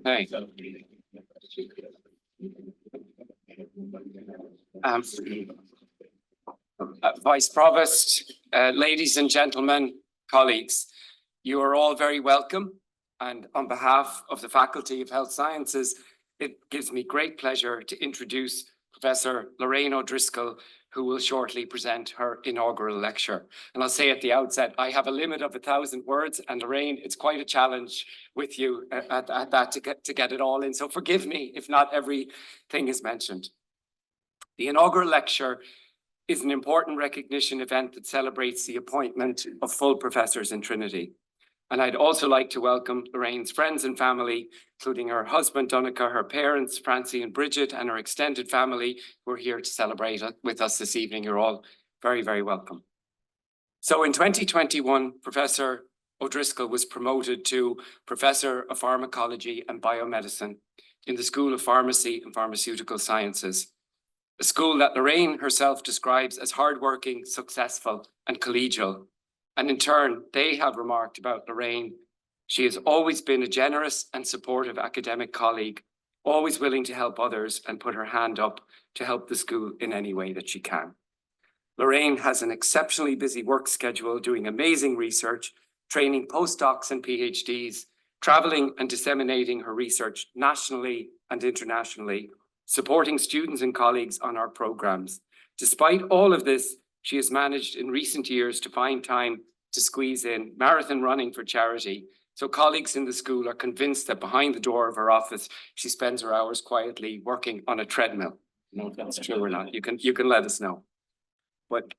Okay. Vice Provost, ladies and gentlemen, colleagues, you are all very welcome. And on behalf of the Faculty of Health Sciences, it gives me great pleasure to introduce Professor Lorraine O'Driscoll, who will shortly present her inaugural lecture. And I'll say at the outset, I have a limit of 1,000 words, and Lorraine, it's quite a challenge with you at that to get it all in. So forgive me if not everything is mentioned. The inaugural lecture is an important recognition event that celebrates the appointment of full professors in Trinity. And I'd also like to welcome Lorraine's friends and family, including her husband, Donica, her parents, Francie and Bridget, and her extended family who are here to celebrate with us this evening. You're all very, very welcome. So in 2021, Professor O'Driscoll was promoted to Professor of Pharmacology and Biomedicine in the School of Pharmacy and Pharmaceutical Sciences, a school that Lorraine herself describes as hardworking, successful, and collegial. And in turn, they have remarked about Lorraine, she has always been a generous and supportive academic colleague, always willing to help others and put her hand up to help the school in any way that she can. Lorraine has an exceptionally busy work schedule, doing amazing research, training postdocs and PhDs, traveling and disseminating her research nationally and internationally, supporting students and colleagues on our programs. Despite all of this, she has managed in recent years to find time to squeeze in marathon running for charity. So colleagues in the school are convinced that behind the door of her office, she spends her hours quietly working on a treadmill. No, if that's true or not, you can let us know. But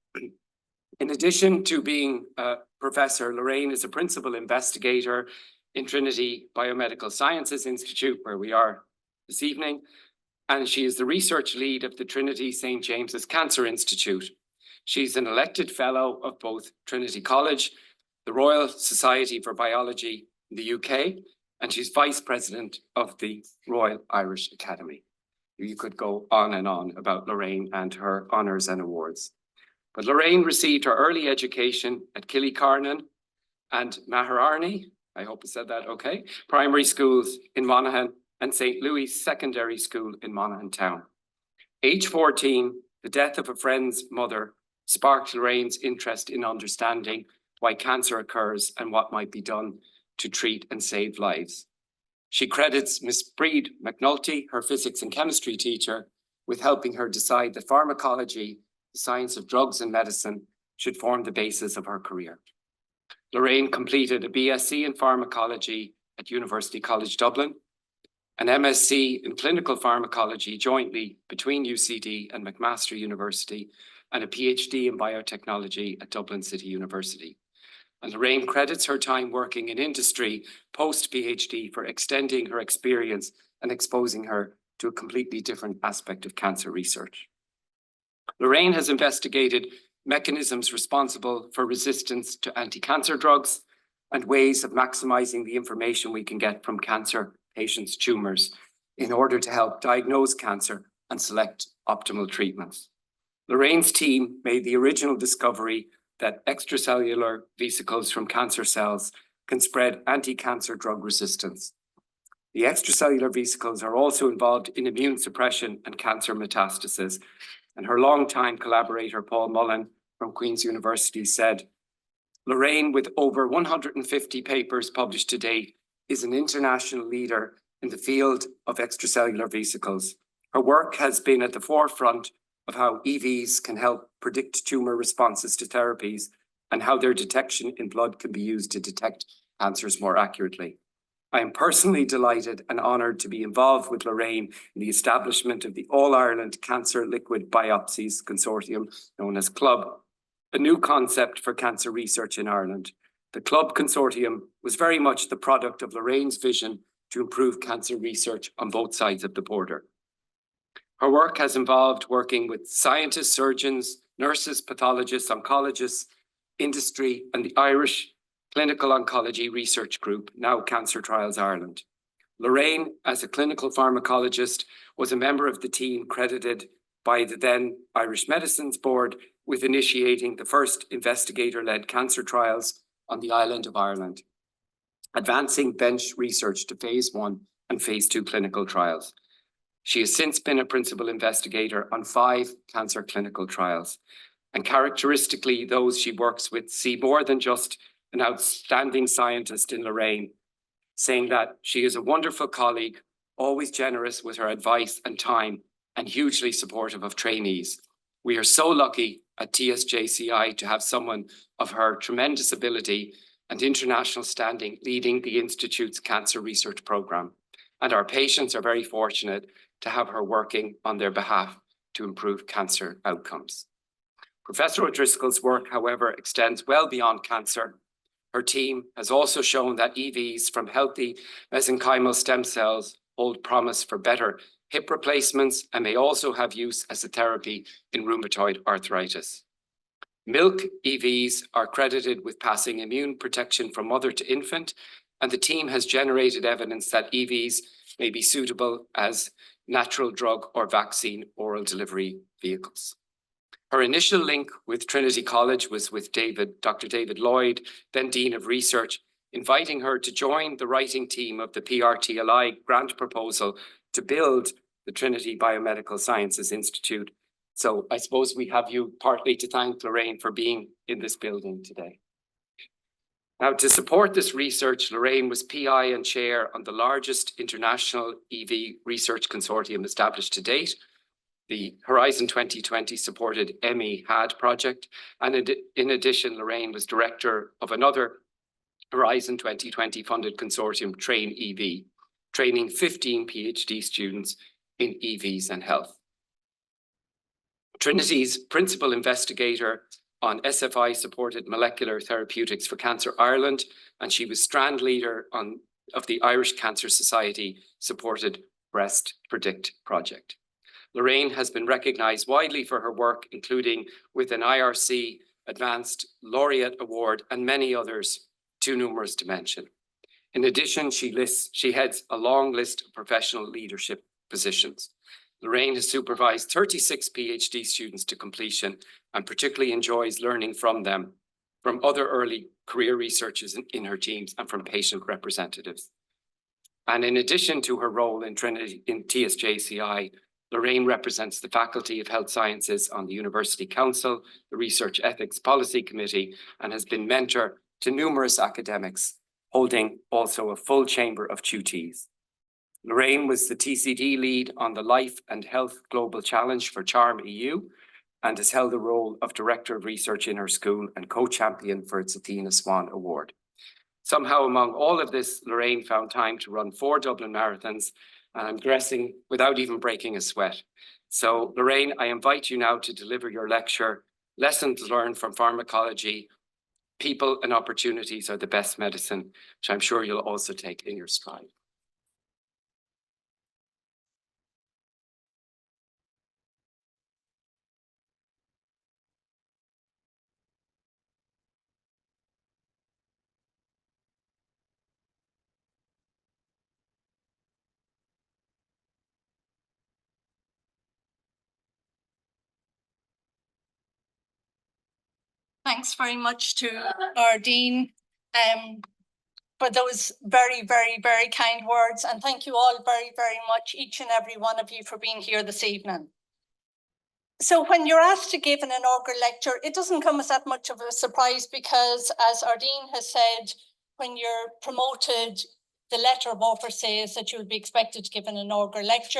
in addition to being a professor, Lorraine is a principal investigator in Trinity Biomedical Sciences Institute, where we are this evening. And she is the research lead of the Trinity St. James's Cancer Institute. She's an elected fellow of both Trinity College, the Royal Society for Biology in the UK, and she's vice president of the Royal Irish Academy. You could go on and on about Lorraine and her honours and awards. But Lorraine received her early education at Killycarnan and Mahararney, I hope I said that okay, primary schools in Monaghan and St. Louis Secondary School in Monaghan Town. Age 14, the death of a friend's mother sparked Lorraine's interest in understanding why cancer occurs and what might be done to treat and save lives. She credits Miss Breed McNulty, her physics and chemistry teacher, with helping her decide that pharmacology, the science of drugs and medicine, should form the basis of her career. Lorraine completed a BSc in pharmacology at University College Dublin, an MSc in clinical pharmacology jointly between UCD and McMaster University, and a PhD in biotechnology at Dublin City University. And Lorraine credits her time working in industry post-PhD for extending her experience and exposing her to a completely different aspect of cancer research. Lorraine has investigated mechanisms responsible for resistance to anti-cancer drugs and ways of maximizing the information we can get from cancer patients' tumors in order to help diagnose cancer and select optimal treatments. Lorraine's team made the original discovery that extracellular vesicles from cancer cells can spread anti-cancer drug resistance. The extracellular vesicles are also involved in immune suppression and cancer metastasis. And her longtime collaborator, Paul Mullen from Queen's University, said, Lorraine, with over 150 papers published to date, is an international leader in the field of extracellular vesicles. Her work has been at the forefront of how EVs can help predict tumor responses to therapies and how their detection in blood can be used to detect cancers more accurately. I am personally delighted and honoured to be involved with Lorraine in the establishment of the All-Ireland Cancer Liquid Biopsies Consortium, known as CLUB, a new concept for cancer research in Ireland. The CLUB Consortium was very much the product of Lorraine's vision to improve cancer research on both sides of the border. Her work has involved working with scientists, surgeons, nurses, pathologists, oncologists, industry, and the Irish Clinical Oncology Research Group, now Cancer Trials Ireland. Lorraine, as a clinical pharmacologist, was a member of the team credited by the then Irish Medicines Board with initiating the first investigator-led cancer trials on the island of Ireland, advancing bench research to phase 1 and phase 2 clinical trials. She has since been a principal investigator on 5 cancer clinical trials. And characteristically, those she works with see more than just an outstanding scientist in Lorraine, saying that she is a wonderful colleague, always generous with her advice and time, and hugely supportive of trainees. We are so lucky at TSJCI to have someone of her tremendous ability and international standing leading the Institute's cancer research program. And our patients are very fortunate to have her working on their behalf to improve cancer outcomes. Professor O'Driscoll's work, however, extends well beyond cancer. Her team has also shown that EVs from healthy mesenchymal stem cells hold promise for better hip replacements and may also have use as a therapy in rheumatoid arthritis. Milk EVs are credited with passing immune protection from mother to infant, and the team has generated evidence that EVs may be suitable as natural drug or vaccine oral delivery vehicles. Her initial link with Trinity College was with Dr. David Lloyd, then Dean of Research, inviting her to join the writing team of the PRTLI grant proposal to build the Trinity Biomedical Sciences Institute. So I suppose we have you partly to thank, Lorraine, for being in this building today. Now, to support this research, Lorraine was PI and chair on the largest international EV research consortium established to date, the Horizon 2020 supported ME-HAD project. And in addition, Lorraine was director of another Horizon 2020 funded consortium, Train EV, training 15 PhD students in EVs and health. Trinity's principal investigator on SFI-supported molecular therapeutics for Cancer Ireland, and she was strand leader of the Irish Cancer Society-supported Breast Predict project. Lorraine has been recognised widely for her work, including with an IRC Advanced Laureate Award and many others, too numerous to mention. In addition, she heads a long list of professional leadership positions. Lorraine has supervised 36 PhD students to completion and particularly enjoys learning from them, from other early career researchers in her teams and from patient representatives. And in addition to her role in TSJCI, Lorraine represents the Faculty of Health Sciences on the University Council, the Research Ethics Policy Committee, and has been mentor to numerous academics, holding also a full chamber of tutees. Lorraine was the TCD lead on the Life and Health Global Challenge for CHARM EU and has held the role of Director of Research in her school and co-champion for its Athena Swan Award. Somehow among all of this, Lorraine found time to run 4 Dublin marathons, and I'm dressing without even breaking a sweat. So Lorraine, I invite you now to deliver your lecture, Lessons Learned from Pharmacology, People and Opportunities Are the Best Medicine, which I'm sure you'll also take in your stride. Thanks very much to our Dean for those very, very, very kind words. And thank you all very, very much, each and every one of you, for being here this evening. So when you're asked to give an inaugural lecture, it doesn't come as that much of a surprise because, as our Dean has said, when you're promoted, the letter of offer says that you'll be expected to give an inaugural lecture.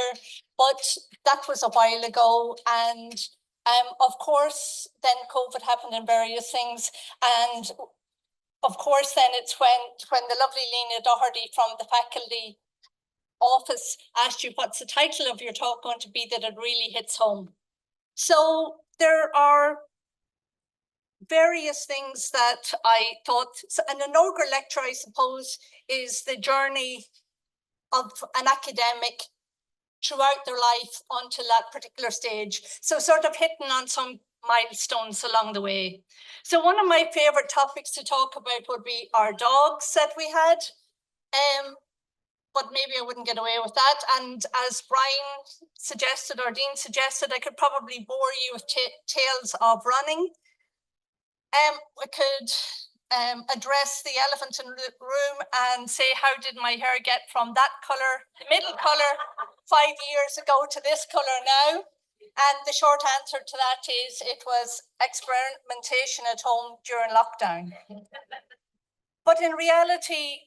But that was a while ago, and of course, then COVID happened and various things. And of course, then it's when the lovely Lena Doherty from the faculty office asked you what's the title of your talk going to be, that it really hits home. So there are various things that I thought. So an inaugural lecture, I suppose, is the journey of an academic throughout their life until that particular stage. So sort of hitting on some milestones along the way. So one of my favorite topics to talk about would be our dogs that we had. But maybe I wouldn't get away with that. And as Brian suggested, or Dean suggested, I could probably bore you with tales of running. I could address the elephant in the room and say, how did my hair get from that colour, the middle colour 5 years ago, to this colour now? And the short answer to that is it was experimentation at home during lockdown. But in reality,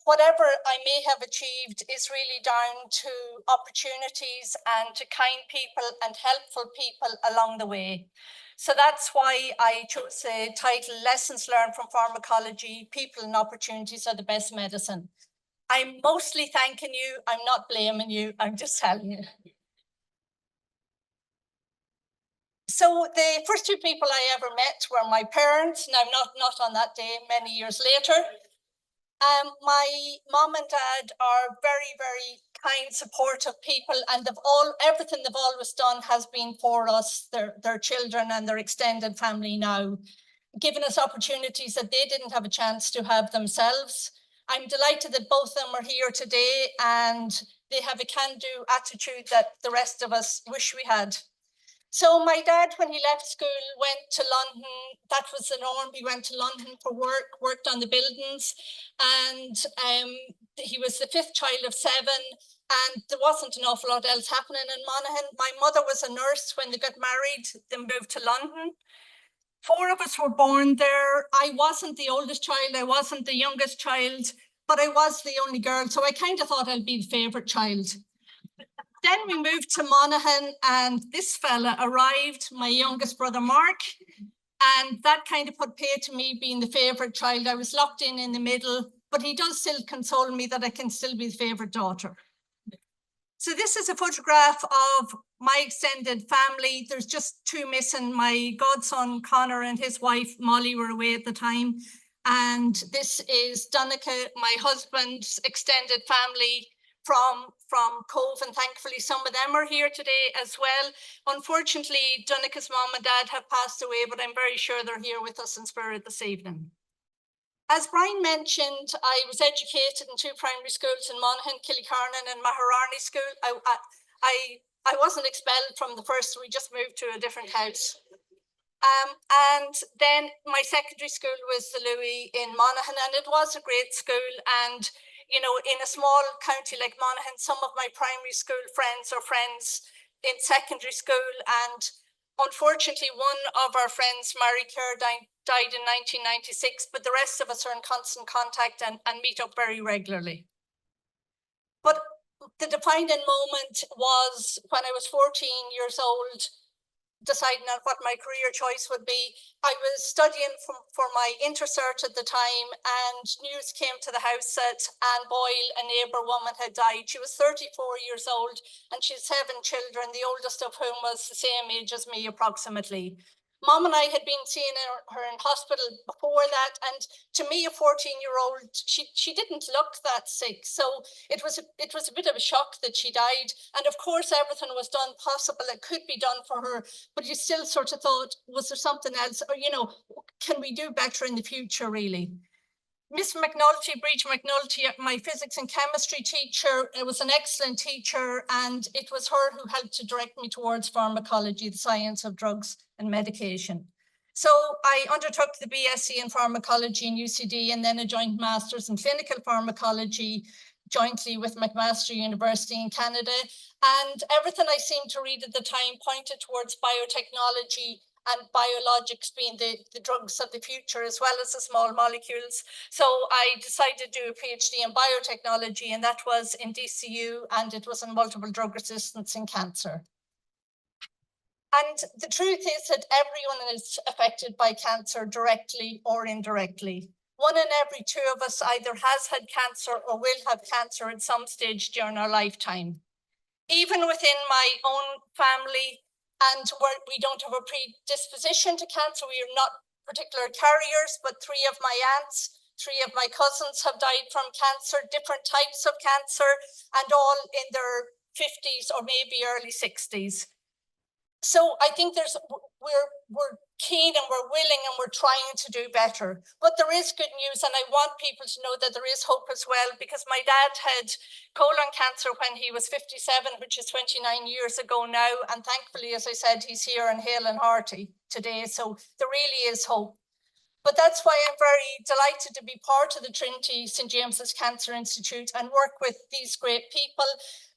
whatever I may have achieved is really down to opportunities and to kind people and helpful people along the way. So that's why I chose the title, Lessons Learned from Pharmacology, People and Opportunities Are the Best Medicine. I'm mostly thanking you. I'm not blaming you. I'm just telling you. So the first two people I ever met were my parents. Now, not on that day, many years later. My mom and dad are very, very kind, supportive people, and everything they've always done has been for us, their children and their extended family now, giving us opportunities that they didn't have a chance to have themselves. I'm delighted that both of them are here today, and they have a can-do attitude that the rest of us wish we had. So my dad, when he left school, went to London. That was the norm. He went to London for work, worked on the buildings, and he was the fifth child of seven, and there wasn't an awful lot else happening in Monaghan. My mother was a nurse when they got married. They moved to London. Four of us were born there. I wasn't the oldest child. I wasn't the youngest child, but I was the only girl. So I kind of thought I'd be the favourite child. Then we moved to Monaghan, and this fella arrived, my youngest brother, Mark, and that kind of put pay to me being the favourite child. I was locked in the middle, but he does still console me that I can still be the favourite daughter. So this is a photograph of my extended family. There's just two missing. My godson, Connor, and his wife, Molly, were away at the time. And this is Donica, my husband's extended family from Cove, and thankfully some of them are here today as well. Unfortunately, Donica's mom and dad have passed away, but I'm very sure they're here with us in spirit this evening. As Brian mentioned, I was educated in two primary schools in Monaghan, Killicarnan and Maharani School. I wasn't expelled from the first, we just moved to a different house. And then my secondary school was the Louis in Monaghan, and it was a great school. And you know, in a small county like Monaghan, some of my primary school friends are friends in secondary school. And unfortunately, one of our friends, Mary Kerr, died in 1996, but the rest of us are in constant contact and meet up very regularly. But the defining moment was when I was 14 years old, deciding on what my career choice would be. I was studying for my intercert at the time, and news came to the house that Anne Boyle, a neighbour woman, had died. She was 34 years old, and she had 7 children, the oldest of whom was the same age as me approximately. Mom and I had been seeing her in hospital before that, and to me, a 14-year-old, she didn't look that sick. So it was a bit of a shock that she died. And of course, everything was done possible that could be done for her, but you still sort of thought, was there something else? Or, you know, can we do better in the future, really? Miss McNulty, Bridget McNulty, my physics and chemistry teacher, was an excellent teacher, and it was her who helped to direct me towards pharmacology, the science of drugs and medication. So I undertook the BSc in pharmacology in UCD, and then a joint master's in clinical pharmacology jointly with McMaster University in Canada. And everything I seemed to read at the time pointed towards biotechnology and biologics being the drugs of the future, as well as the small molecules. So I decided to do a PhD in biotechnology, and that was in DCU, and it was in multiple drug resistance in cancer. And the truth is that everyone is affected by cancer directly or indirectly. 1 in every 2 of us either has had cancer or will have cancer at some stage during our lifetime. Even within my own family, and we don't have a predisposition to cancer, we are not particular carriers, but 3 of my aunts, 3 of my cousins have died from cancer, different types of cancer, and all in their 50s or maybe early 60s. So I think we're keen and we're willing and we're trying to do better. But there is good news, and I want people to know that there is hope as well, because my dad had colon cancer when he was 57, which is 29 years ago now. And thankfully, as I said, he's here and hale and hearty today. So there really is hope. But that's why I'm very delighted to be part of the Trinity St. James's Cancer Institute and work with these great people.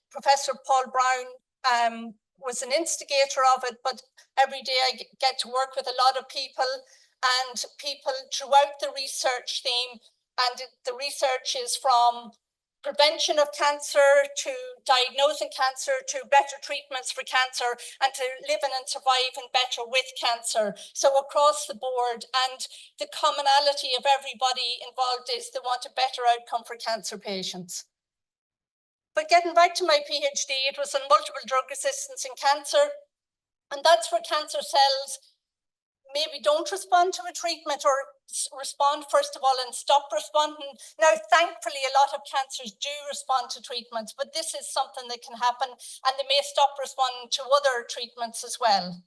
Professor Paul Brown was an instigator of it, but every day I get to work with a lot of people and people throughout the research theme. And the research is from prevention of cancer to diagnosing cancer to better treatments for cancer and to living and surviving better with cancer. So across the board, and the commonality of everybody involved is they want a better outcome for cancer patients. But getting back to my PhD, it was on multiple drug resistance in cancer. And that's where cancer cells maybe don't respond to a treatment or respond first of all and stop responding. Now, thankfully, a lot of cancers do respond to treatments, but this is something that can happen and they may stop responding to other treatments as well.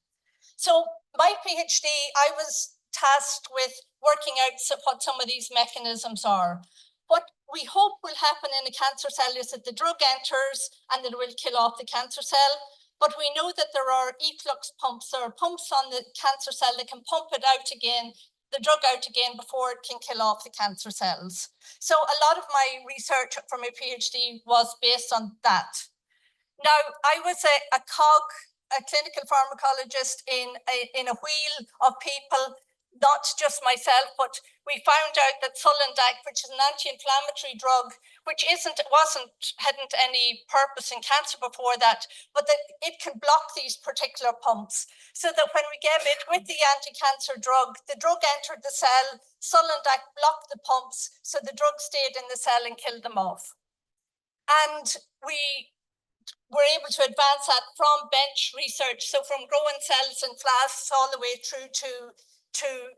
So my PhD, I was tasked with working out what some of these mechanisms are. What we hope will happen in a cancer cell is that the drug enters and it will kill off the cancer cell. But we know that there are efflux pumps. There are pumps on the cancer cell that can pump it out again, the drug out again before it can kill off the cancer cells. So a lot of my research for my PhD was based on that. Now, I was a clinical pharmacologist in a wheel of people, not just myself, but we found out that Sulindac, which is an anti-inflammatory drug, which hadn't any purpose in cancer before that, but that it can block these particular pumps. So that when we gave it with the anti-cancer drug, the drug entered the cell, Sulindac blocked the pumps, so the drug stayed in the cell and killed them off. And we were able to advance that from bench research, so from growing cells in flasks all the way through to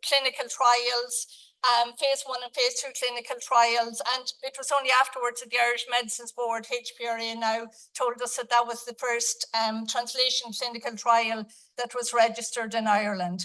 clinical trials, phase 1 and phase 2 clinical trials. And it was only afterwards that the Irish Medicines Board, HPRA now, told us that that was the first translation clinical trial that was registered in Ireland.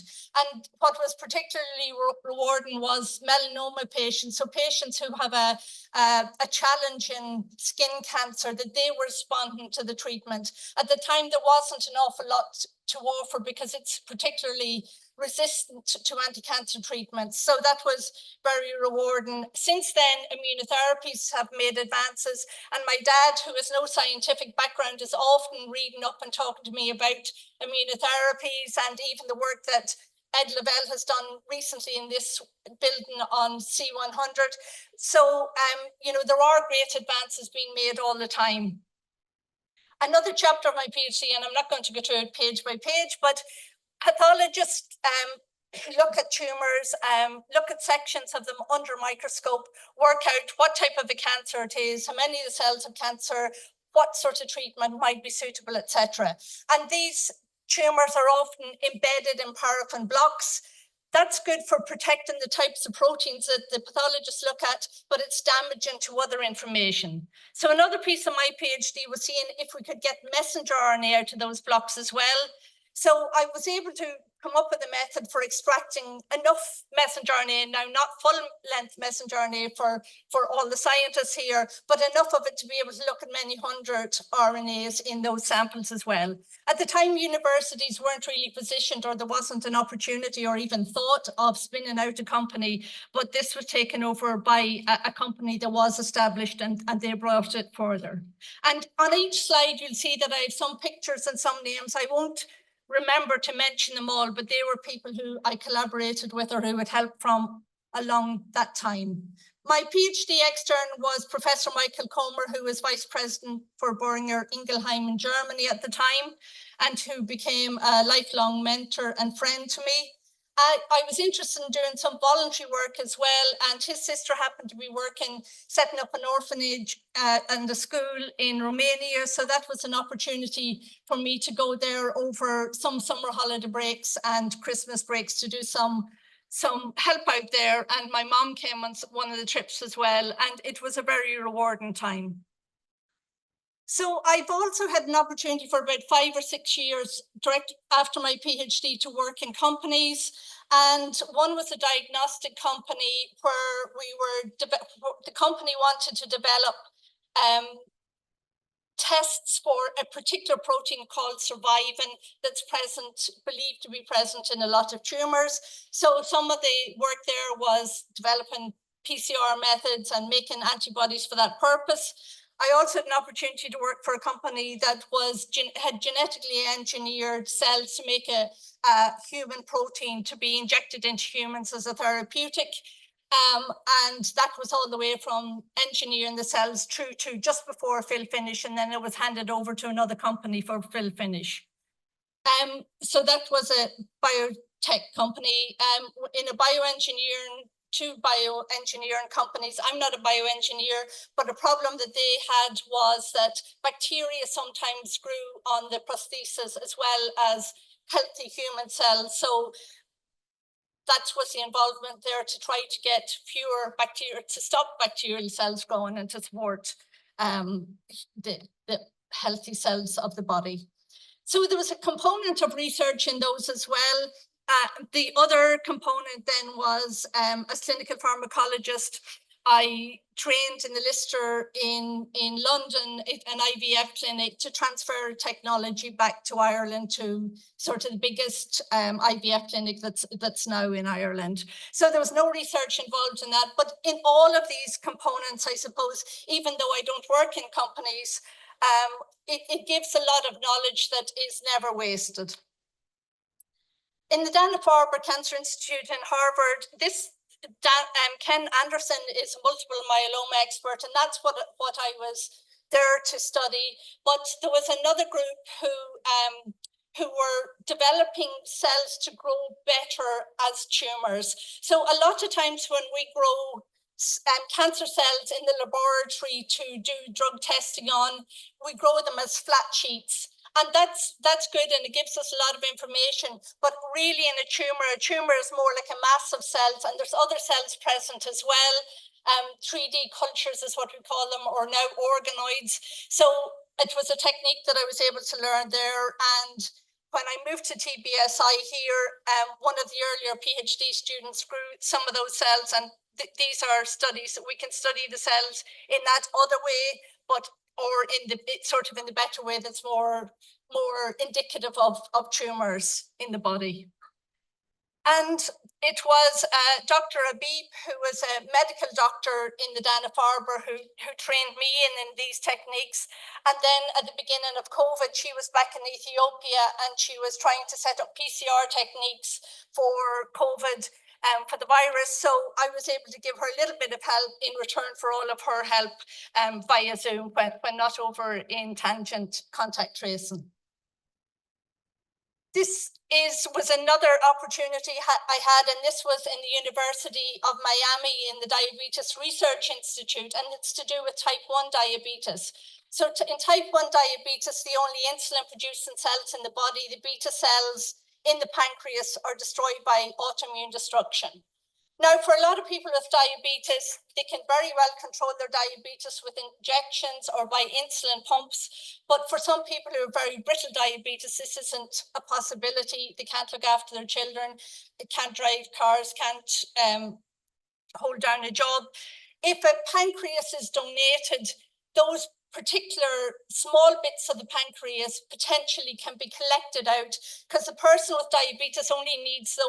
And what was particularly rewarding was melanoma patients, so patients who have a challenging skin cancer, that they were responding to the treatment. At the time, there wasn't an awful lot to offer because it's particularly resistant to anti-cancer treatments. So that was very rewarding. Since then, immunotherapies have made advances. And my dad, who has no scientific background, is often reading up and talking to me about immunotherapies and even the work that Ed Lavelle has done recently in this building on C100. So, there are great advances being made all the time. Another chapter of my PhD, and I'm not going to go through it page by page, but pathologists look at tumours, look at sections of them under a microscope, work out what type of a cancer it is, how many of the cells of cancer, what sort of treatment might be suitable, etc. And these tumours are often embedded in paraffin blocks. That's good for protecting the types of proteins that the pathologists look at, but it's damaging to other information. So another piece of my PhD was seeing if we could get messenger RNA out of those blocks as well. So I was able to come up with a method for extracting enough messenger RNA, now not full-length messenger RNA for all the scientists here, but enough of it to be able to look at many hundred RNAs in those samples as well. At the time, universities weren't really positioned, or there wasn't an opportunity or even thought of spinning out a company, but this was taken over by a company that was established, and they brought it further. And on each slide, you'll see that I have some pictures and some names. I won't remember to mention them all, but they were people who I collaborated with or who had help from along that time. My PhD extern was Professor Michael Comer, who was Vice President for Boehringer Ingelheim in Germany at the time, and who became a lifelong mentor and friend to me. I was interested in doing some voluntary work as well, and his sister happened to be setting up an orphanage and a school in Romania. So that was an opportunity for me to go there over some summer holiday breaks and Christmas breaks to do some help out there. And my mom came on one of the trips as well, and it was a very rewarding time. So I've also had an opportunity for about 5 or 6 years direct after my PhD to work in companies. And one was a diagnostic company where the company wanted to develop tests for a particular protein called survivin that's believed to be present in a lot of tumors. So some of the work there was developing PCR methods and making antibodies for that purpose. I also had an opportunity to work for a company that had genetically engineered cells to make a human protein to be injected into humans as a therapeutic. And that was all the way from engineering the cells through to just before fill finish, and then it was handed over to another company for fill finish. So that was a biotech company. In a bioengineering, two bioengineering companies. I'm not a bioengineer, but a problem that they had was that bacteria sometimes grew on the prosthesis as well as healthy human cells. So that was the involvement there to try to get fewer bacteria, to stop bacterial cells growing and to support the healthy cells of the body. So there was a component of research in those as well. The other component then was, as clinical pharmacologist, I trained in the Lister in London, an IVF clinic, to transfer technology back to Ireland, to sort of the biggest IVF clinic that's now in Ireland. So there was no research involved in that, but in all of these components, I suppose, even though I don't work in companies, it gives a lot of knowledge that is never wasted. In the Dana-Farber Cancer Institute in Harvard, Ken Anderson is a multiple myeloma expert, and that's what I was there to study. But there was another group who were developing cells to grow better as tumors. So a lot of times when we grow cancer cells in the laboratory to do drug testing on, we grow them as flat sheets. And that's good, and it gives us a lot of information. But really in a tumor is more like a mass of cells, and there's other cells present as well. 3D cultures is what we call them, or now organoids. So it was a technique that I was able to learn there. And when I moved to TBSI here, one of the earlier PhD students grew some of those cells, and these are studies that we can study the cells in that other way, or in the sort of in the better way that's more indicative of tumors in the body. And it was Dr. Abib, who was a medical doctor in the Dana-Farber, who trained me in these techniques. And then at the beginning of COVID, she was back in Ethiopia, and she was trying to set up PCR techniques for COVID, for the virus. So I was able to give her a little bit of help in return for all of her help via Zoom when not over in tangent contact tracing. This was another opportunity I had, and this was in the University of Miami in the Diabetes Research Institute, and it's to do with type 1 diabetes. So in type 1 diabetes, the only insulin-producing cells in the body, the beta cells in the pancreas, are destroyed by autoimmune destruction. Now, for a lot of people with diabetes, they can very well control their diabetes with injections or by insulin pumps. But for some people who have very brittle diabetes, this isn't a possibility. They can't look after their children, they can't drive cars, can't hold down a job. If a pancreas is donated, those particular small bits of the pancreas potentially can be collected out, because the person with diabetes only needs the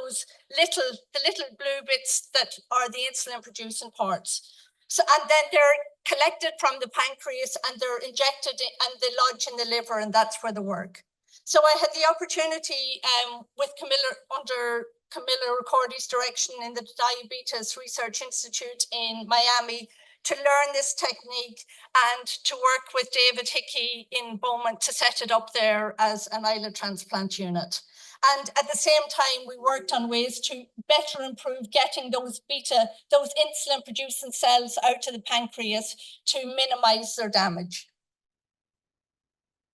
little blue bits that are the insulin producing parts. So, and then they're collected from the pancreas and they're injected and they lodge in the liver, and that's where they work. So I had the opportunity with under Camilla Ricordi's direction in the Diabetes Research Institute in Miami to learn this technique and to work with David Hickey in Beaumont to set it up there as an islet transplant unit. And at the same time, we worked on ways to better improve getting those insulin producing cells out to the pancreas to minimize their damage.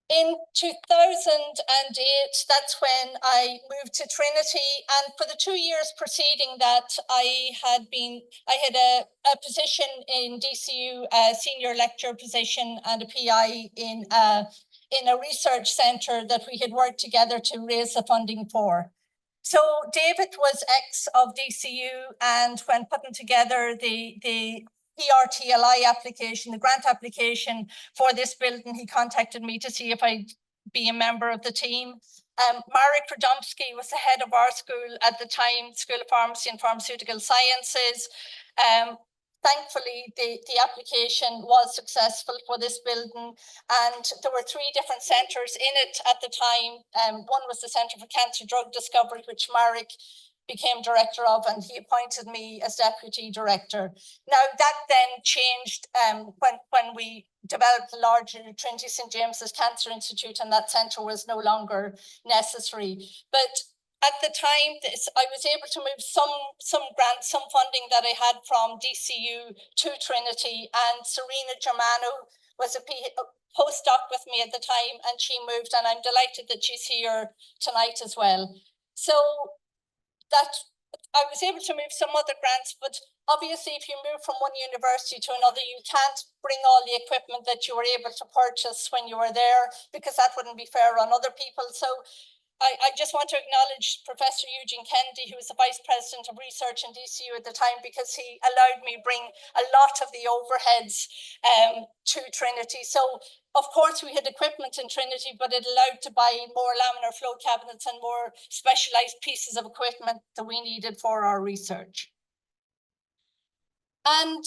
In 2008, that's when I moved to Trinity, and for the 2 years preceding that, I had a position in DCU, a senior lecturer position, and a PI in a research centre that we had worked together to raise the funding for. So David was ex of DCU, and when putting together the PRTLI application, the grant application for this building, he contacted me to see if I'd be a member of the team. Marek Radomski was the head of our school at the time, School of Pharmacy and Pharmaceutical Sciences. Thankfully, the application was successful for this building, and there were 3 different centres in it at the time. One was the Centre for Cancer Drug Discovery, which Marek became director of, and he appointed me as deputy director. Now that then changed when we developed the larger Trinity St. James's Cancer Institute, and that centre was no longer necessary. But at the time, I was able to move some grants, some funding that I had from DCU to Trinity, and Serena Germano was a postdoc with me at the time, and she moved, and I'm delighted that she's here tonight as well. So that I was able to move some other grants, but obviously if you move from one university to another, you can't bring all the equipment that you were able to purchase when you were there, because that wouldn't be fair on other people. So I just want to acknowledge Professor Eugene Kennedy, who was the Vice President of Research in DCU at the time, because he allowed me bring a lot of the overheads to Trinity. So of course we had equipment in Trinity, but it allowed to buy more laminar flow cabinets and more specialized pieces of equipment that we needed for our research. And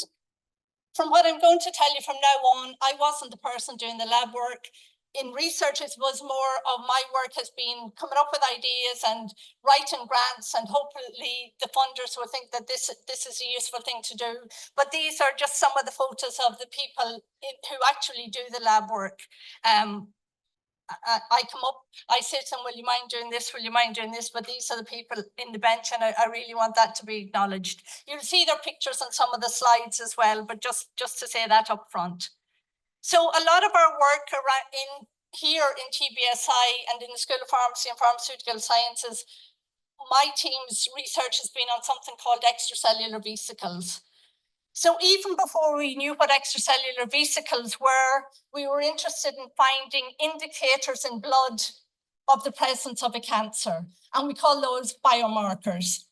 from what I'm going to tell you from now on, I wasn't the person doing the lab work. In research, it was more of my work has been coming up with ideas and writing grants, and hopefully the funders will think that this is a useful thing to do. But these are just some of the photos of the people who actually do the lab work. I come up, I say to them, will you mind doing this? Will you mind doing this? But these are the people in the bench, and I really want that to be acknowledged. You'll see their pictures on some of the slides as well, but just to say that up front. So a lot of our work around here in TBSI and in the School of Pharmacy and Pharmaceutical Sciences, my team's research has been on something called extracellular vesicles. So even before we knew what extracellular vesicles were, we were interested in finding indicators in blood of the presence of a cancer, and we call those biomarkers.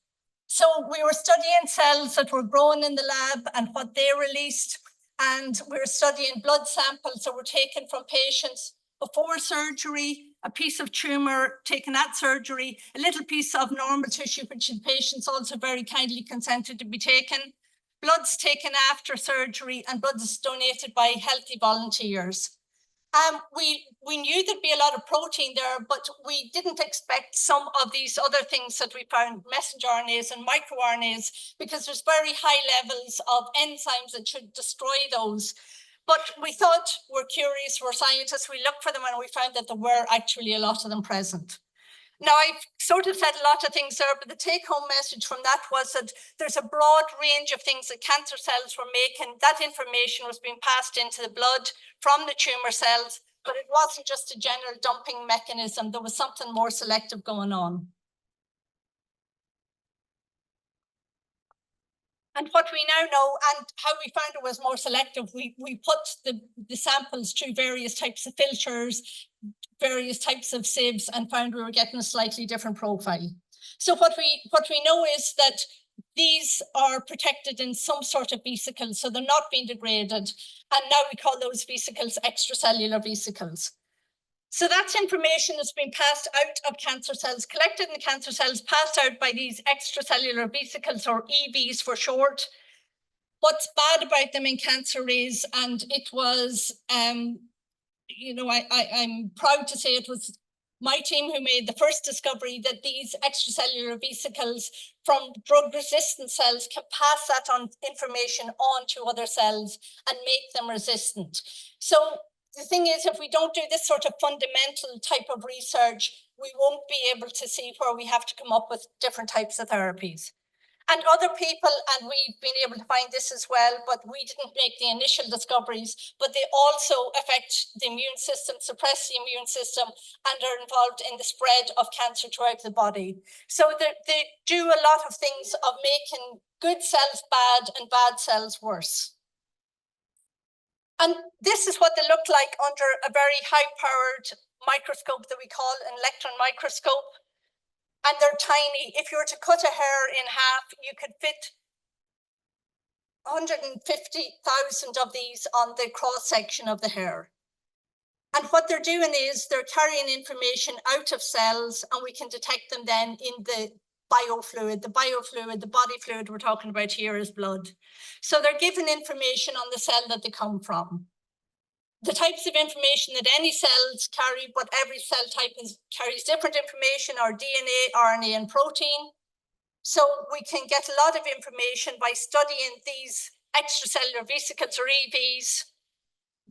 So we were studying cells that were grown in the lab and what they released, and we were studying blood samples that were taken from patients before surgery, a piece of tumor taken at surgery, a little piece of normal tissue, which the patients also very kindly consented to be taken, bloods taken after surgery, and blood is donated by healthy volunteers. We knew there'd be a lot of protein there, but we didn't expect some of these other things that we found, messenger RNAs and microRNAs, because there's very high levels of enzymes that should destroy those. But we thought, we're curious, we're scientists, we looked for them, and we found that there were actually a lot of them present. Now, I've sort of said a lot of things there, but the take-home message from that was that there's a broad range of things that cancer cells were making. That information was being passed into the blood from the tumor cells, but it wasn't just a general dumping mechanism. There was something more selective going on. And what we now know, and how we found it was more selective, we put the samples through various types of filters, various types of sieves, and found we were getting a slightly different profile. So what we know is that these are protected in some sort of vesicle, so they're not being degraded. And now we call those vesicles extracellular vesicles. So that's information that's been passed out of cancer cells, collected in the cancer cells, passed out by these extracellular vesicles, or EVs for short. What's bad about them in cancer is, and it was, you know, I'm proud to say it was my team who made the first discovery that these extracellular vesicles from drug-resistant cells can pass that on information on to other cells and make them resistant. So the thing is, if we don't do this sort of fundamental type of research, we won't be able to see where we have to come up with different types of therapies. And other people, and we've been able to find this as well, but we didn't make the initial discoveries, but they also affect the immune system, suppress the immune system, and are involved in the spread of cancer throughout the body. So they do a lot of things of making good cells bad and bad cells worse. And this is what they look like under a very high-powered microscope that we call an electron microscope. And they're tiny. If you were to cut a hair in half, you could fit 150,000 of these on the cross section of the hair. And what they're doing is they're carrying information out of cells, and we can detect them then in the biofluid. The biofluid, the body fluid we're talking about here is blood. So they're given information on the cell that they come from. The types of information that any cells carry, but every cell type carries different information, are DNA, RNA, and protein. So we can get a lot of information by studying these extracellular vesicles, or EVs,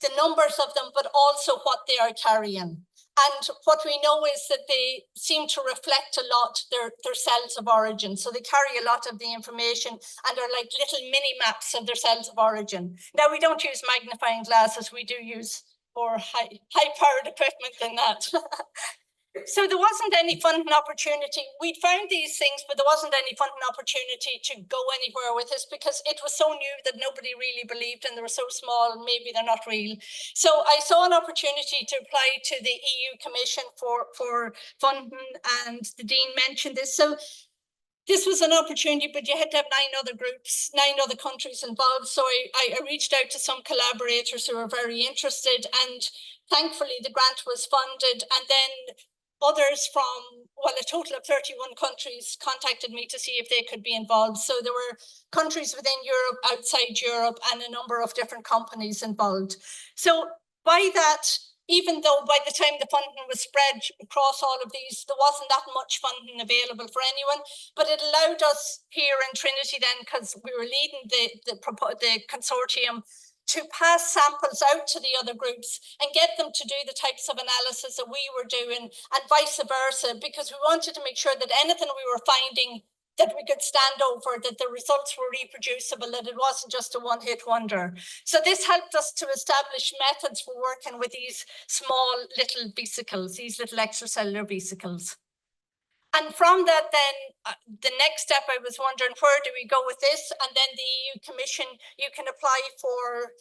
the numbers of them, but also what they are carrying. And what we know is that they seem to reflect a lot their cells of origin. So they carry a lot of the information and are like little mini maps of their cells of origin. Now, we don't use magnifying glasses. We do use more high-powered equipment than that. So there wasn't any funding opportunity. We'd found these things, but there wasn't any funding opportunity to go anywhere with this because it was so new that nobody really believed, and they were so small, maybe they're not real. So I saw an opportunity to apply to the EU Commission for funding, and the Dean mentioned this. So this was an opportunity, but you had to have 9 other groups, 9 other countries involved. So I reached out to some collaborators who were very interested, and thankfully the grant was funded. And then others from, well, a total of 31 countries contacted me to see if they could be involved. So there were countries within Europe, outside Europe, and a number of different companies involved. So by that, even though by the time the funding was spread across all of these, there wasn't that much funding available for anyone, but it allowed us here in Trinity then, because we were leading the consortium, to pass samples out to the other groups and get them to do the types of analysis that we were doing, and vice versa, because we wanted to make sure that anything we were finding that we could stand over, that the results were reproducible, that it wasn't just a one-hit wonder. So this helped us to establish methods for working with these small little vesicles, these little extracellular vesicles. And from that, then the next step, I was wondering, where do we go with this? And then the EU Commission, you can apply for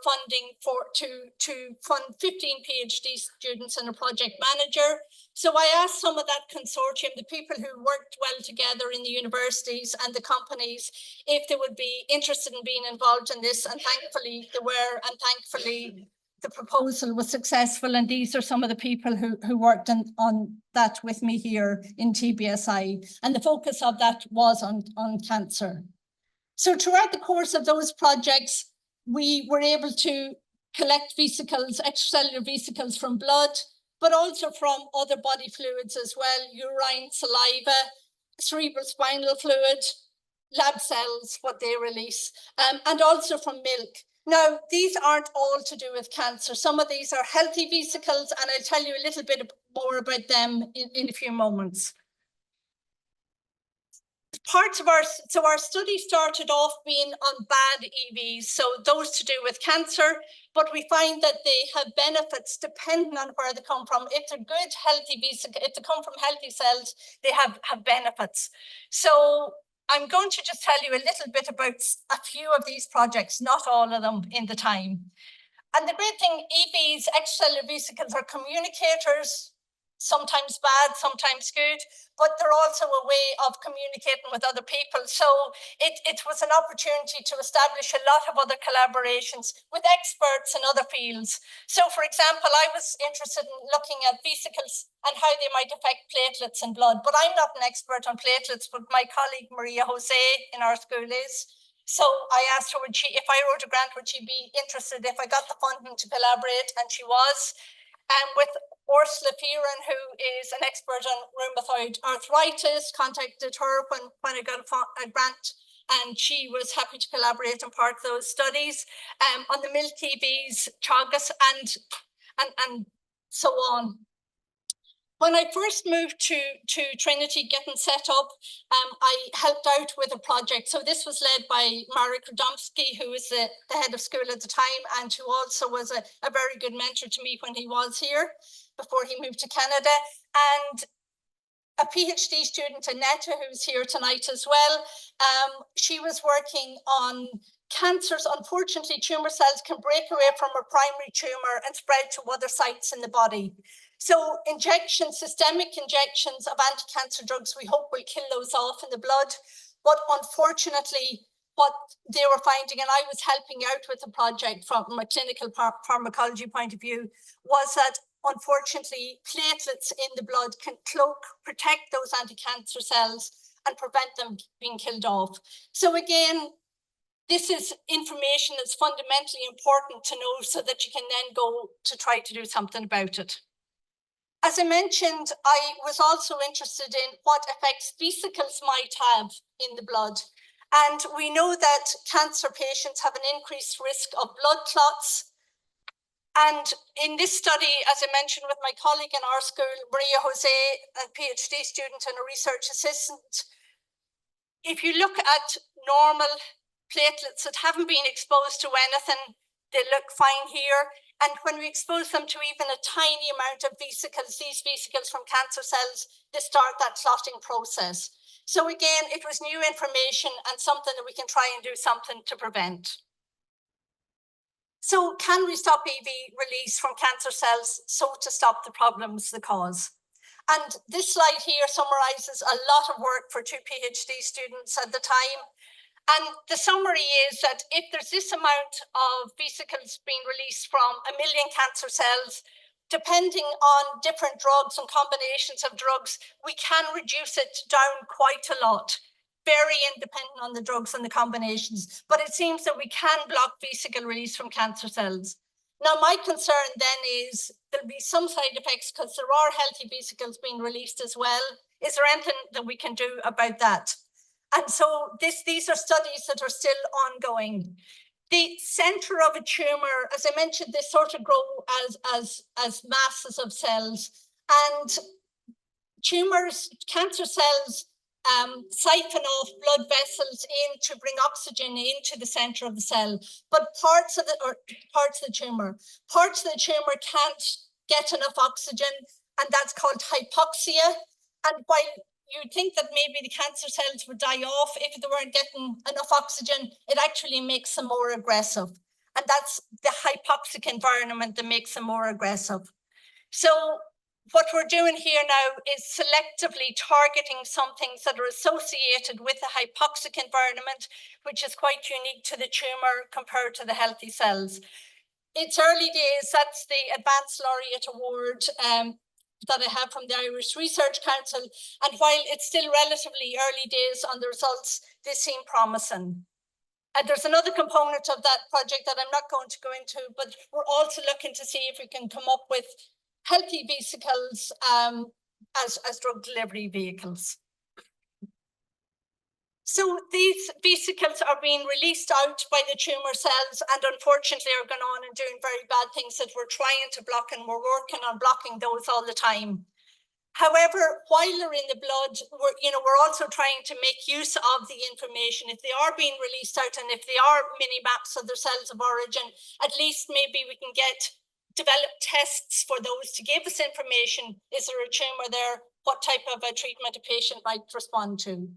funding to fund 15 PhD students and a project manager. So I asked some of that consortium, the people who worked well together in the universities and the companies, if they would be interested in being involved in this. And thankfully they were, and thankfully the proposal was successful, and these are some of the people who worked on that with me here in TBSI, and the focus of that was on cancer. So throughout the course of those projects, we were able to collect vesicles, extracellular vesicles from blood, but also from other body fluids as well: urine, saliva, cerebral spinal fluid, lab cells, what they release, and also from milk. Now, these aren't all to do with cancer. Some of these are healthy vesicles, and I'll tell you a little bit more about them in a few moments. Parts of our study started off being on bad EVs, so those to do with cancer, but we find that they have benefits depending on where they come from. If they're good, healthy vesicles, if they come from healthy cells, they have benefits. So I'm going to just tell you a little bit about a few of these projects, not all of them in the time. And the great thing, EVs, extracellular vesicles, are communicators, sometimes bad, sometimes good, but they're also a way of communicating with other people. So it was an opportunity to establish a lot of other collaborations with experts in other fields. So for example, I was interested in looking at vesicles and how they might affect platelets in blood, but I'm not an expert on platelets, but my colleague Maria Jose in our school is. So I asked her, if I wrote a grant, would she be interested if I got the funding to collaborate? And she was. And with Ursula Fearon, who is an expert on rheumatoid arthritis, contacted her when I got a grant, and she was happy to collaborate and part of those studies. On the milk TVs, chagas, and so on. When I first moved to Trinity, getting set up, I helped out with a project. So this was led by Marek Radomski, who was the head of school at the time, and who also was a very good mentor to me when he was here, before he moved to Canada. And a PhD student, Annette, who's here tonight as well, she was working on cancers. Unfortunately, tumor cells can break away from a primary tumor and spread to other sites in the body. So injections, systemic injections of anti-cancer drugs, we hope will kill those off in the blood. But unfortunately, what they were finding, and I was helping out with the project from a clinical pharmacology point of view, was that unfortunately platelets in the blood can protect those anti-cancer cells and prevent them being killed off. So again, this is information that's fundamentally important to know so that you can then go to try to do something about it. As I mentioned, I was also interested in what effects vesicles might have in the blood. And we know that cancer patients have an increased risk of blood clots. And in this study, as I mentioned with my colleague in our school, Maria Jose, a PhD student and a research assistant, if you look at normal platelets that haven't been exposed to anything, they look fine here. And when we expose them to even a tiny amount of vesicles, these vesicles from cancer cells, they start that clotting process. So again, it was new information and something that we can try and do something to prevent. So can we stop EV release from cancer cells so to stop the problems they cause? And this slide here summarizes a lot of work for 2 PhD students at the time. And the summary is that if there's this amount of vesicles being released from 1 million cancer cells, depending on different drugs and combinations of drugs, we can reduce it down quite a lot, very independent on the drugs and the combinations. But it seems that we can block vesicle release from cancer cells. Now, my concern then is there'll be some side effects because there are healthy vesicles being released as well. Is there anything that we can do about that? And so these are studies that are still ongoing. The center of a tumor, as I mentioned, they sort of grow as masses of cells. And tumors, cancer cells, siphon off blood vessels in to bring oxygen into the center of the cell. But parts of the tumor can't get enough oxygen, and that's called hypoxia. And while you'd think that maybe the cancer cells would die off if they weren't getting enough oxygen, it actually makes them more aggressive. And that's the hypoxic environment that makes them more aggressive. So what we're doing here now is selectively targeting some things that are associated with the hypoxic environment, which is quite unique to the tumor compared to the healthy cells. It's early days. That's the Advanced Laureate Award that I have from the Irish Research Council. And while it's still relatively early days on the results, they seem promising. And there's another component of that project that I'm not going to go into, but we're also looking to see if we can come up with healthy vesicles as drug delivery vehicles. So these vesicles are being released out by the tumor cells and unfortunately are going on and doing very bad things that we're trying to block, and we're working on blocking those all the time. However, while they're in the blood, we're also trying to make use of the information. If they are being released out and if they are mini maps of their cells of origin, at least maybe we can develop tests for those to give us information. Is there a tumor there? What type of a treatment a patient might respond to?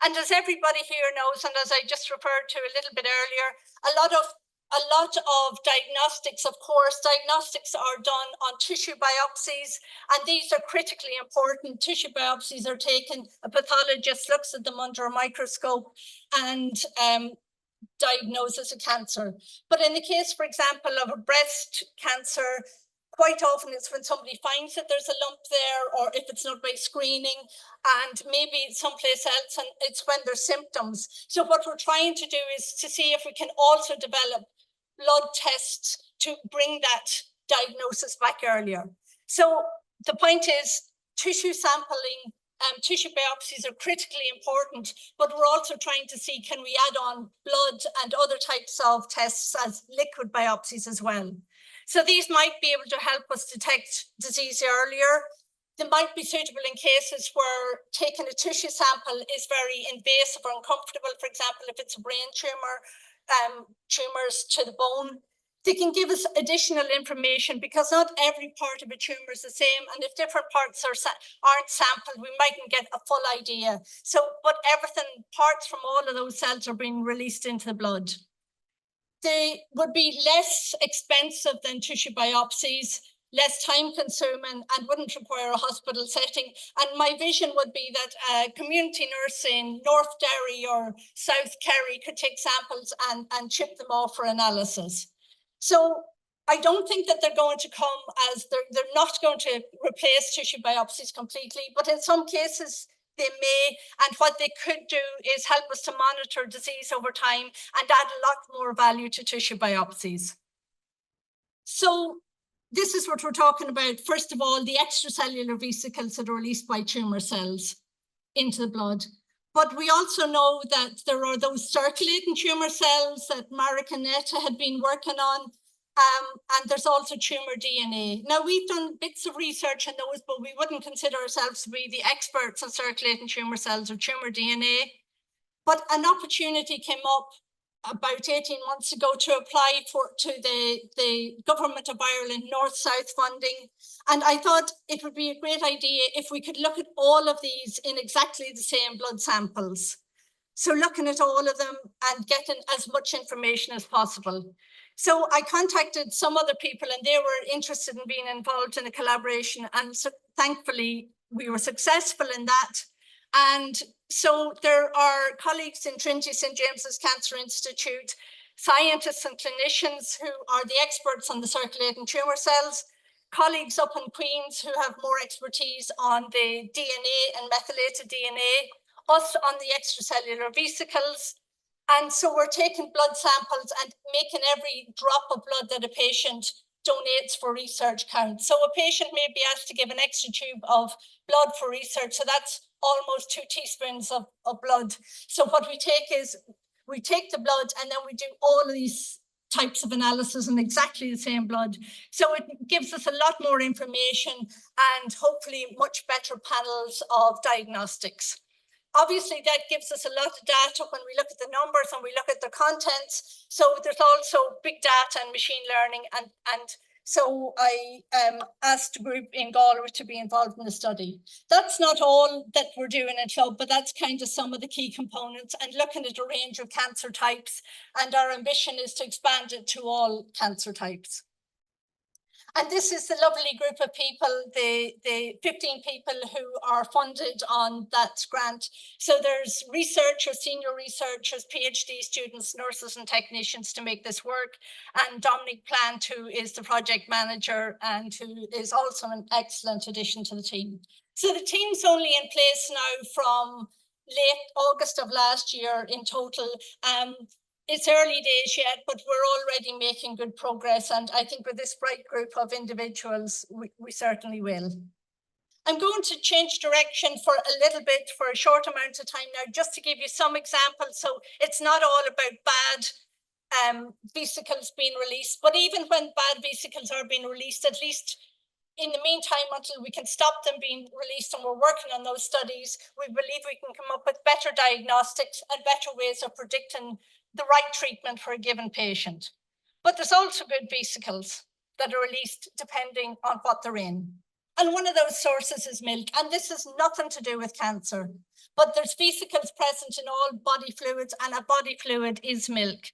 And as everybody here knows, and as I just referred to a little bit earlier, a lot of diagnostics, of course, diagnostics are done on tissue biopsies, and these are critically important. Tissue biopsies are taken, a pathologist looks at them under a microscope and diagnoses a cancer. But in the case, for example, of a breast cancer, quite often it's when somebody finds that there's a lump there, or if it's not by screening, and maybe someplace else, and it's when there's symptoms. So what we're trying to do is to see if we can also develop blood tests to bring that diagnosis back earlier. So the point is, tissue sampling, tissue biopsies are critically important, but we're also trying to see, can we add on blood and other types of tests as liquid biopsies as well? So these might be able to help us detect disease earlier. They might be suitable in cases where taking a tissue sample is very invasive or uncomfortable. For example, if it's a brain tumor, tumors to the bone, they can give us additional information because not every part of a tumor is the same. And if different parts aren't sampled, we mightn't get a full idea. So, but everything, parts from all of those cells are being released into the blood. They would be less expensive than tissue biopsies, less time consuming, and wouldn't require a hospital setting. And my vision would be that a community nurse in North Derry or South Kerry could take samples and chip them off for analysis. So I don't think that they're going to come as they're not going to replace tissue biopsies completely, but in some cases they may, and what they could do is help us to monitor disease over time and add a lot more value to tissue biopsies. So this is what we're talking about. First of all, the extracellular vesicles that are released by tumor cells into the blood. But we also know that there are those circulating tumor cells that Marek and Netta had been working on. And there's also tumor DNA. Now, we've done bits of research on those, but we wouldn't consider ourselves to be the experts on circulating tumor cells or tumor DNA. But an opportunity came up about 18 months ago to apply to the Government of Ireland North-South funding. And I thought it would be a great idea if we could look at all of these in exactly the same blood samples. So looking at all of them and getting as much information as possible. So I contacted some other people and they were interested in being involved in a collaboration. And so thankfully we were successful in that. And so there are colleagues in Trinity St. James's Cancer Institute, scientists and clinicians who are the experts on the circulating tumor cells, colleagues up in Queen's who have more expertise on the DNA and methylated DNA, us on the extracellular vesicles. And so we're taking blood samples and making every drop of blood that a patient donates for research count. So a patient may be asked to give an extra tube of blood for research. So that's almost 2 teaspoons of blood. So what we take is, we take the blood and then we do all of these types of analysis in exactly the same blood. So it gives us a lot more information and hopefully much better panels of diagnostics. Obviously, that gives us a lot of data when we look at the numbers and we look at the contents. So there's also big data and machine learning. And so I asked a group in Galway to be involved in the study. That's not all that we're doing in Club, but that's kind of some of the key components and looking at a range of cancer types. And our ambition is to expand it to all cancer types. And this is the lovely group of people, the 15 people who are funded on that grant. So there's researchers, senior researchers, PhD students, nurses and technicians to make this work. And Dominic Plant, who is the project manager and who is also an excellent addition to the team. So the team's only in place now from late August of last year in total. It's early days yet, but we're already making good progress. And I think with this bright group of individuals, we certainly will. I'm going to change direction for a little bit for a short amount of time now, just to give you some examples. So it's not all about bad vesicles being released, but even when bad vesicles are being released, at least in the meantime, until we can stop them being released and we're working on those studies, we believe we can come up with better diagnostics and better ways of predicting the right treatment for a given patient. But there's also good vesicles that are released depending on what they're in. And one of those sources is milk. And this has nothing to do with cancer, but there's vesicles present in all body fluids, and a body fluid is milk.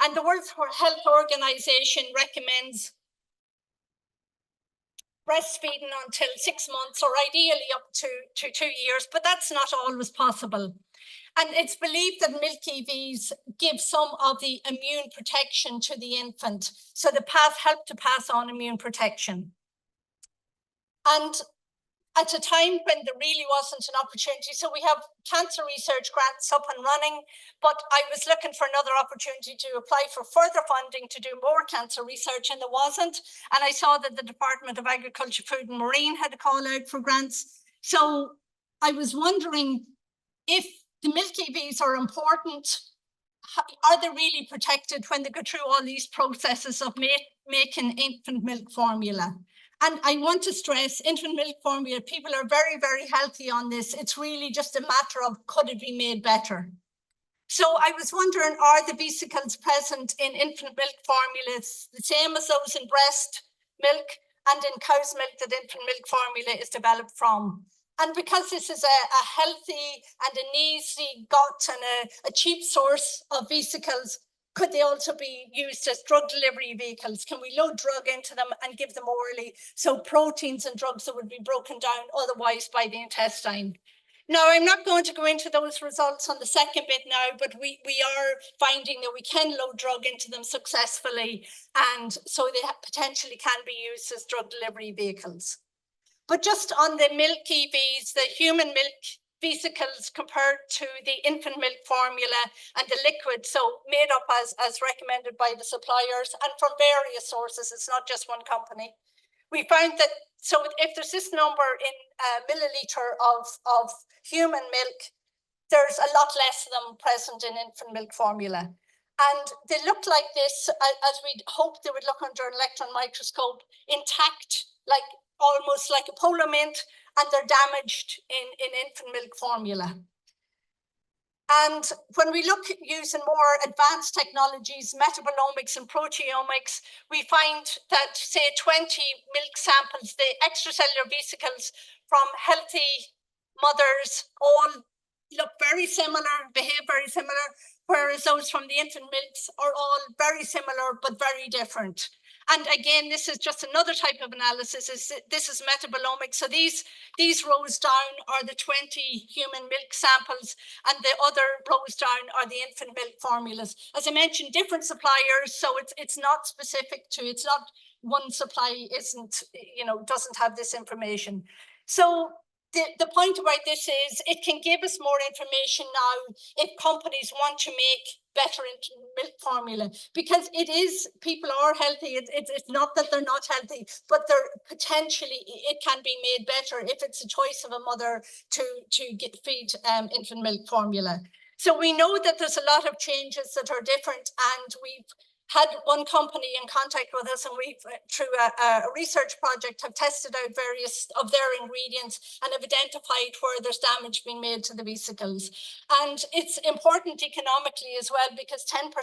And the World Health Organization recommends breastfeeding until 6 months, or ideally up to 2 years, but that's not always possible. And it's believed that milk EVs give some of the immune protection to the infant. So the help to pass on immune protection. And at a time when there really wasn't an opportunity, so we have cancer research grants up and running, but I was looking for another opportunity to apply for further funding to do more cancer research, and there wasn't. And I saw that the Department of Agriculture, Food and Marine had a call out for grants. So I was wondering if the milk EVs are important. Are they really protected when they go through all these processes of making infant milk formula? And I want to stress, infant milk formula, people are very, very healthy on this. It's really just a matter of, could it be made better? So I was wondering, are the vesicles present in infant milk formulas the same as those in breast milk and in cow's milk that infant milk formula is developed from? And because this is a healthy and an easy got and a cheap source of vesicles, Could they also be used as drug delivery vehicles? Can we load drug into them and give them orally? So proteins and drugs that would be broken down otherwise by the intestine. Now, I'm not going to go into those results on the second bit now, but we are finding that we can load drug into them successfully, and so they potentially can be used as drug delivery vehicles. But just on the milk EVs, the human milk vesicles compared to the infant milk formula and the liquid, so made up as recommended by the suppliers and from various sources, it's not just one company. We found that, so if there's this number in milliliter of human milk, there's a lot less of them present in infant milk formula. And they look like this, as we'd hoped they would look under an electron microscope, intact, like almost like a polo mint, and they're damaged in infant milk formula. And when we look using more advanced technologies, metabolomics and proteomics, we find that, say, 20 milk samples, the extracellular vesicles from healthy mothers all look very similar, behave very similar, whereas those from the infant milks are all very similar but very different. And again, this is just another type of analysis. This is metabolomics. So these rows down are the 20 human milk samples, and the other rows down are the infant milk formulas. As I mentioned, different suppliers, so it's not specific to, it's not one supply isn't, doesn't have this information. So the point about this is it can give us more information now if companies want to make better milk formula, because it is, people are healthy. It's not that they're not healthy, but they're potentially, it can be made better if it's a choice of a mother to feed infant milk formula. So we know that there's a lot of changes that are different, and we've had one company in contact with us, and we've, through a research project, have tested out various of their ingredients and have identified where there's damage being made to the vesicles. And it's important economically as well, because 10%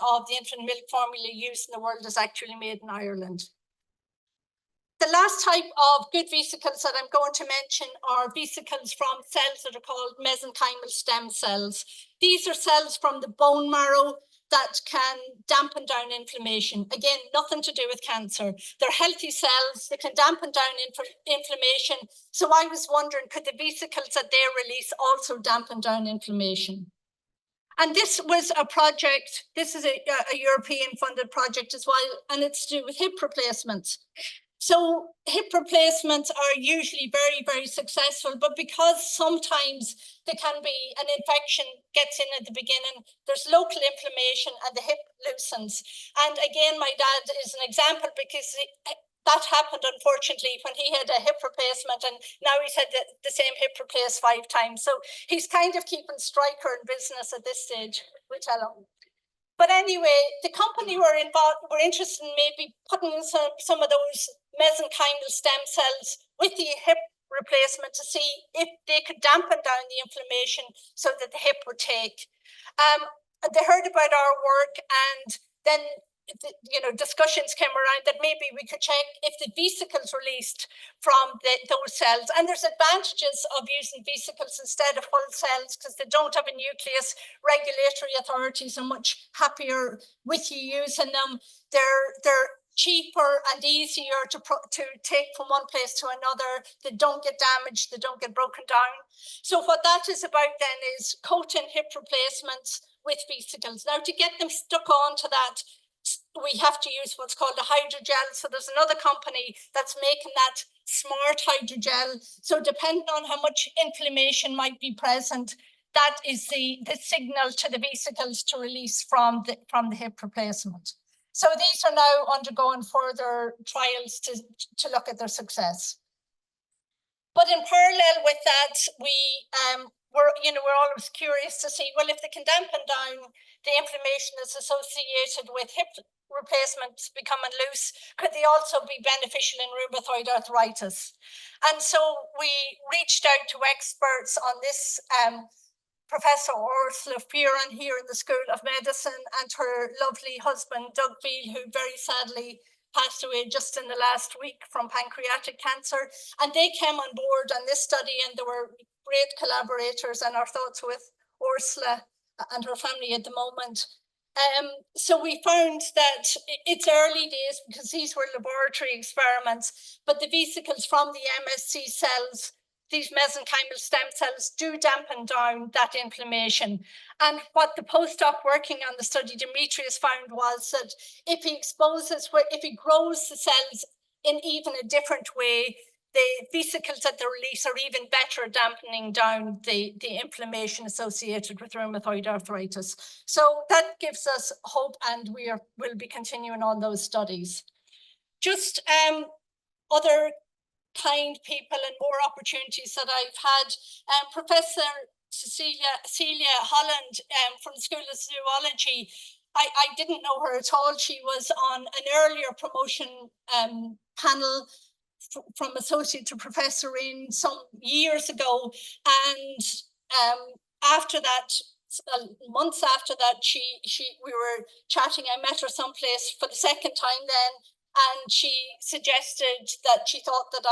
of the infant milk formula used in the world is actually made in Ireland. The last type of good vesicles that I'm going to mention are vesicles from cells that are called mesenchymal stem cells. These are cells from the bone marrow that can dampen down inflammation. Again, nothing to do with cancer. They're healthy cells. They can dampen down inflammation. So I was wondering, could the vesicles that they release also dampen down inflammation? And this was a project, this is a European funded project as well, and it's to do with hip replacements. So hip replacements are usually very, very successful, but because sometimes there can be an infection gets in at the beginning, there's local inflammation and the hip loosens. And again, my dad is an example, because that happened, unfortunately, when he had a hip replacement, and now he's had the same hip replaced 5 times. So he's kind of keeping Stryker in business at this stage, which I love. But anyway, the company were interested in maybe putting some of those mesenchymal stem cells with the hip replacement to see if they could dampen down the inflammation so that the hip would take. They heard about our work, and then discussions came around that maybe we could check if the vesicles released from those cells. And there's advantages of using vesicles instead of whole cells, because they don't have a nucleus. Regulatory authorities are much happier with you using them. They're cheaper and easier to take from one place to another. They don't get damaged, they don't get broken down. So what that is about then is coating hip replacements with vesicles. Now, to get them stuck onto that, we have to use what's called a hydrogel. So there's another company that's making that smart hydrogel. So depending on how much inflammation might be present, that is the signal to the vesicles to release from the hip replacement. So these are now undergoing further trials to look at their success. But in parallel with that, we're always curious to see, well, if they can dampen down the inflammation that's associated with hip replacements becoming loose, could they also be beneficial in rheumatoid arthritis? And so we reached out to experts on this. Professor Ursula Fearon here in the School of Medicine, and her lovely husband, Doug Beale, who very sadly passed away just in the last week from pancreatic cancer. And they came on board on this study, and they were great collaborators, and our thoughts with Ursula and her family at the moment. So we found that it's early days because these were laboratory experiments, but the vesicles from the MSC cells, these mesenchymal stem cells, do dampen down that inflammation. And what the postdoc working on the study, Demetrius, found was that if he grows the cells in even a different way, the vesicles that they release are even better dampening down the inflammation associated with rheumatoid arthritis. So that gives us hope, and we'll be continuing on those studies. Just other kind people and more opportunities that I've had. Professor Celia Holland from the School of Zoology, I didn't know her at all. She was on an earlier promotion panel from associate to professor in some years ago, and after that, months after that, we were chatting. I met her someplace for the second time then, and she suggested that she thought that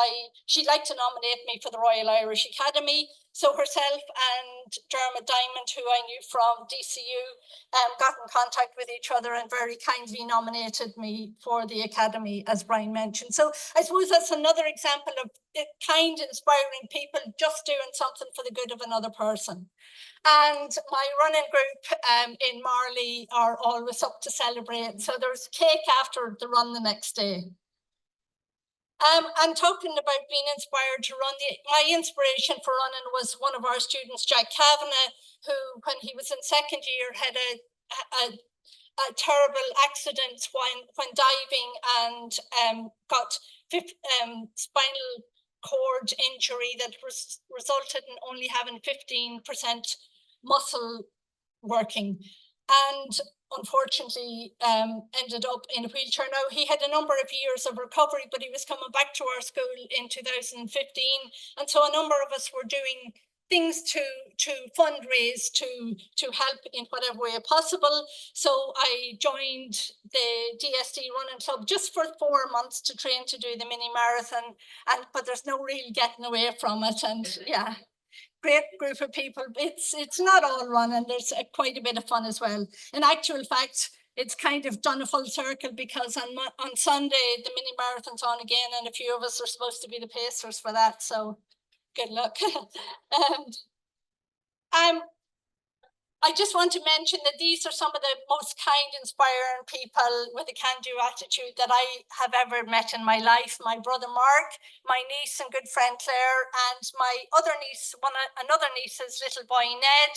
she'd like to nominate me for the Royal Irish Academy. So herself and Dermot Diamond, who I knew from DCU, got in contact with each other and very kindly nominated me for the Academy, as Brian mentioned. So I suppose that's another example of kind, inspiring people just doing something for the good of another person. And my running group in Marley are always up to celebrate. So there's cake after the run the next day. And talking about being inspired to run, my inspiration for running was one of our students, Jack Kavanagh, who, when he was in second year, had a terrible accident when diving and got spinal cord injury that resulted in only having 15% muscle working, and unfortunately ended up in a wheelchair. Now, he had a number of years of recovery, but he was coming back to our school in 2015, and so a number of us were doing things to fundraise to help in whatever way possible. So I joined the DSD running club just for 4 months to train to do the mini marathon, but there's no real getting away from it. And yeah, great group of people. It's not all running. There's quite a bit of fun as well. In actual fact, it's kind of done a full circle, because on Sunday the mini marathon's on again, and a few of us are supposed to be the pacers for that. So good luck. I just want to mention that these are some of the most kind, inspiring people with a can-do attitude that I have ever met in my life. My brother Mark, my niece and good friend Claire, and my other niece, another niece's little boy Ned.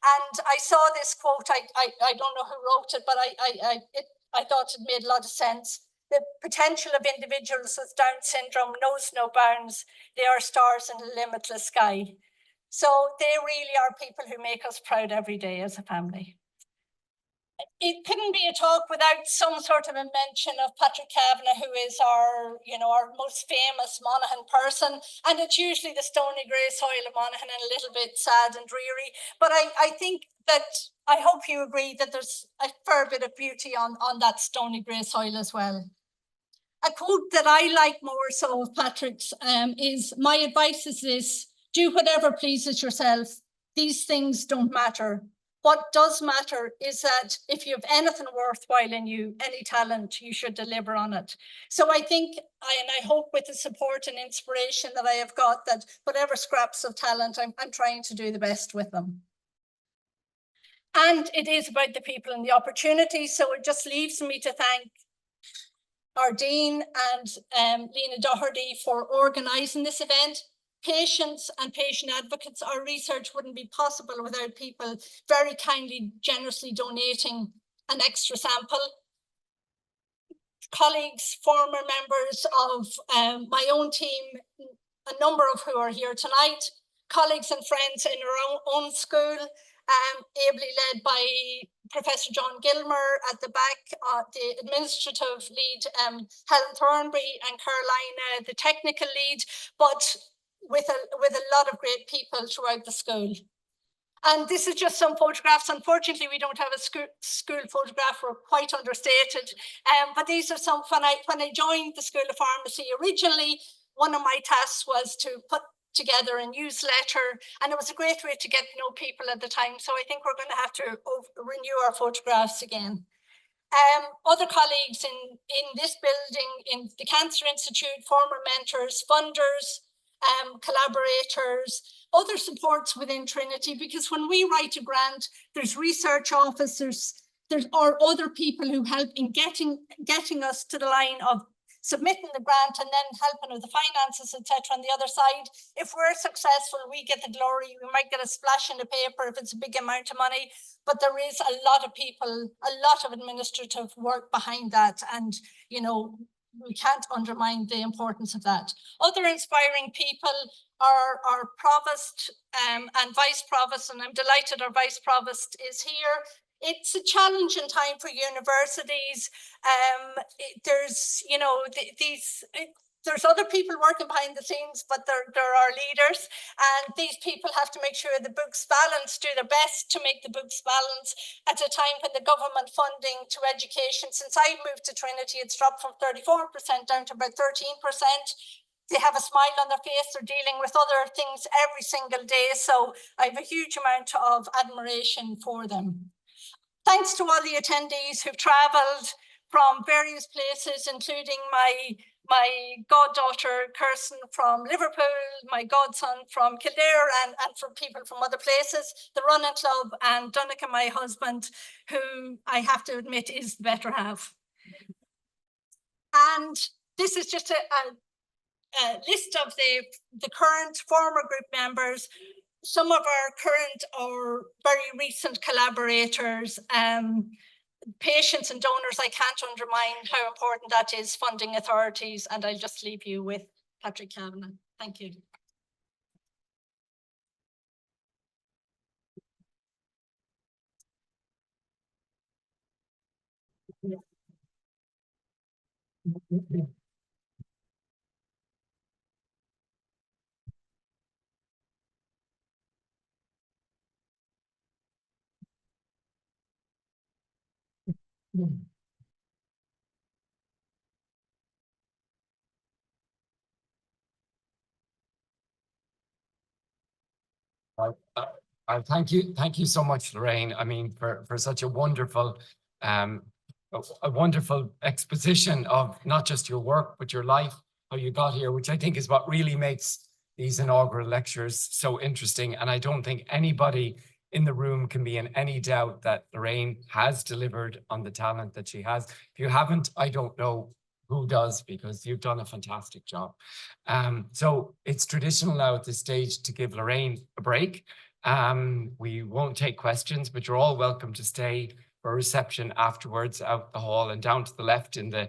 And I saw this quote. I don't know who wrote it, but I thought it made a lot of sense. The potential of individuals with Down syndrome knows no bounds. They are stars in a limitless sky. So they really are people who make us proud every day as a family. It couldn't be a talk without some sort of a mention of Patrick Kavanagh, who is our most famous Monaghan person. And it's usually the stony grey soil of Monaghan, and a little bit sad and dreary. But I think that, I hope you agree that there's a fair bit of beauty on that stony grey soil as well. A quote that I like more so of Patrick's is, "My advice is this: do whatever pleases yourself. These things don't matter. What does matter is that if you have anything worthwhile in you, any talent, you should deliver on it." So I think, and I hope with the support and inspiration that I have got, that whatever scraps of talent, I'm trying to do the best with them. And it is about the people and the opportunities. So it just leaves me to thank our Dean and Lena Doherty for organising this event. Patients and patient advocates, our research wouldn't be possible without people very kindly, generously donating an extra sample. Colleagues, former members of my own team, a number of who are here tonight, colleagues and friends in our own school, ably led by Professor John Gilmer at the back, the administrative lead, Helen Thornbury, and Carolina, the technical lead, but with a lot of great people throughout the school. And this is just some photographs. Unfortunately, we don't have a school photograph. We're quite understated. But these are some, when I joined the School of Pharmacy originally, one of my tasks was to put together a newsletter, and it was a great way to get to know people at the time. So I think we're going to have to renew our photographs again. Other colleagues in this building, in the Cancer Institute, former mentors, funders, collaborators, other supports within Trinity, because when we write a grant, there's research officers, or other people who help in getting us to the line of submitting the grant and then helping with the finances, etc. On the other side, if we're successful, we get the glory. We might get a splash in the paper if it's a big amount of money, but there is a lot of people, a lot of administrative work behind that, and you know, we can't undermine the importance of that. Other inspiring people are our provost and vice provost, and I'm delighted our vice provost is here. It's a challenging time for universities. There's, you know, there's other people working behind the scenes, but there are leaders, and these people have to make sure the books balance, do their best to make the books balance at a time when the government funding to education, since I moved to Trinity, it's dropped from 34% down to about 13%. They have a smile on their face, they're dealing with other things every single day. So I have a huge amount of admiration for them. Thanks to all the attendees who've travelled from various places, including my goddaughter Kirsten from Liverpool, my godson from Kildare, and from people from other places, the Running Club, and Donncha, my husband, who I have to admit is the better half. And this is just a list of the current former group members, some of our current or very recent collaborators, patients and donors. I can't undermine how important that is, funding authorities, and I'll just leave you with Patrick Kavanagh. Thank you. Thank you so much, Lorraine. I mean, for such a wonderful exposition of not just your work, but your life, how you got here, which I think is what really makes these inaugural lectures so interesting. And I don't think anybody in the room can be in any doubt that Lorraine has delivered on the talent that she has. If you haven't, I don't know who does, because you've done a fantastic job. So it's traditional now at this stage to give Lorraine a break. We won't take questions, but you're all welcome to stay for a reception afterwards out the hall, and down to the left in the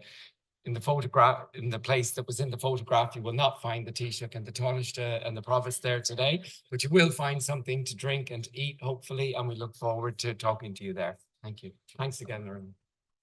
photograph, in the place that was in the photograph, you will not find the Taoiseach and the Taoiseach and the Provost there today, but you will find something to drink and to eat, hopefully, and we look forward to talking to you there. Thank you. Thanks again, Lorraine.